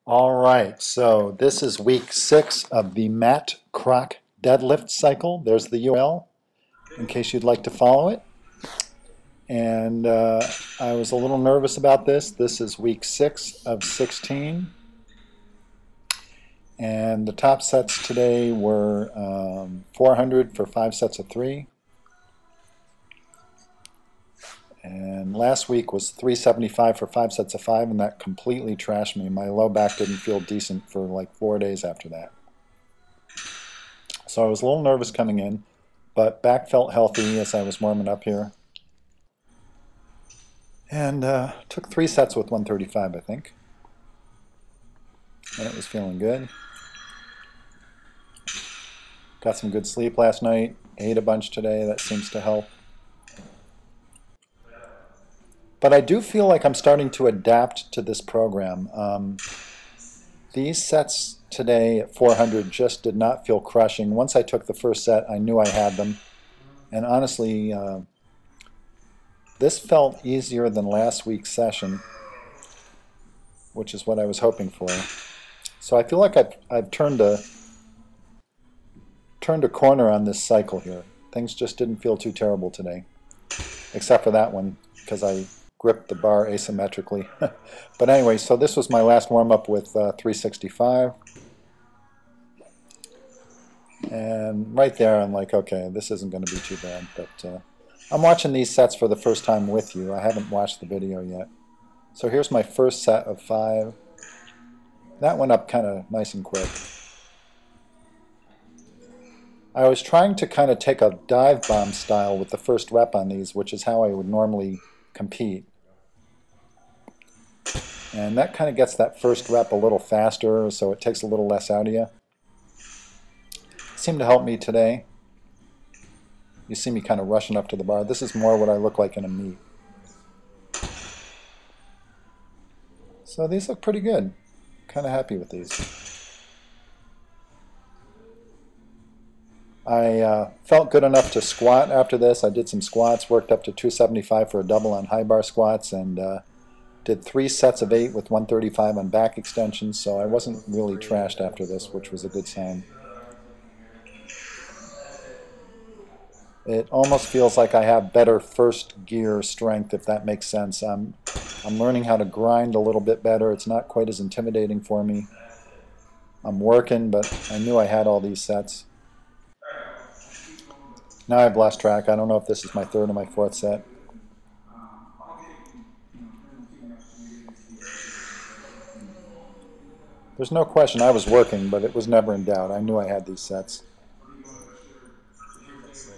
All right, so this is week 6 of the Matt Kroc deadlift cycle. There's the URL in case you'd like to follow it. And I was a little nervous about this. This is week 6 of 16. And the top sets today were 400 for 5 sets of 3. And last week was 375 for 5 sets of 5, and that completely trashed me. My low back didn't feel decent for like 4 days after that. So I was a little nervous coming in, but back felt healthy as I was warming up here. And took 3 sets with 135, I think. And it was feeling good. Got some good sleep last night. Ate a bunch today. That seems to help. But I do feel like I'm starting to adapt to this program. These sets today at 400 just did not feel crushing. Once I took the first set, I knew I had them. And honestly, this felt easier than last week's session, which is what I was hoping for. So I feel like I've turned a corner on this cycle here. Things just didn't feel too terrible today, except for that one, because I gripped the bar asymmetrically. But anyway, so this was my last warm-up with 365. And right there I'm like, okay, this isn't going to be too bad. But I'm watching these sets for the first time with you. I haven't watched the video yet. So here's my first set of 5. That went up kind of nice and quick. I was trying to kind of take a dive bomb style with the first rep on these, which is how I would normally compete. And that kind of gets that first rep a little faster, so it takes a little less out of you. Seemed to help me today. You see me kind of rushing up to the bar. This is more what I look like in a meet. So these look pretty good. Kind of happy with these. I felt good enough to squat after this. I did some squats, worked up to 275 for a double on high bar squats, and did 3 sets of 8 with 135 on back extensions, so I wasn't really trashed after this, which was a good sign. It almost feels like I have better first gear strength, if that makes sense. I'm learning how to grind a little bit better. It's not quite as intimidating for me. I'm working, but I knew I had all these sets. Now I've lost track. I don't know if this is my 3rd or my 4th set. There's no question I was working, but it was never in doubt. I knew I had these sets.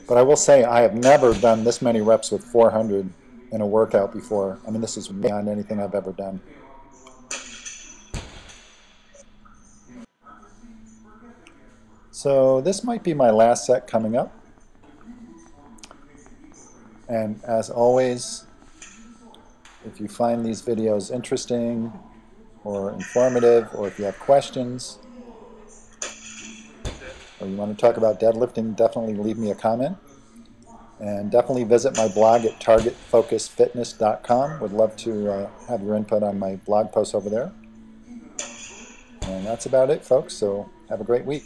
But I will say I have never done this many reps with 400 in a workout before. I mean, this is beyond anything I've ever done. So this might be my last set coming up. And as always, if you find these videos interesting or informative, or if you have questions, or you want to talk about deadlifting, definitely leave me a comment. And definitely visit my blog at targetfocusfitness.com. Would love to have your input on my blog posts over there. And that's about it, folks, so have a great week.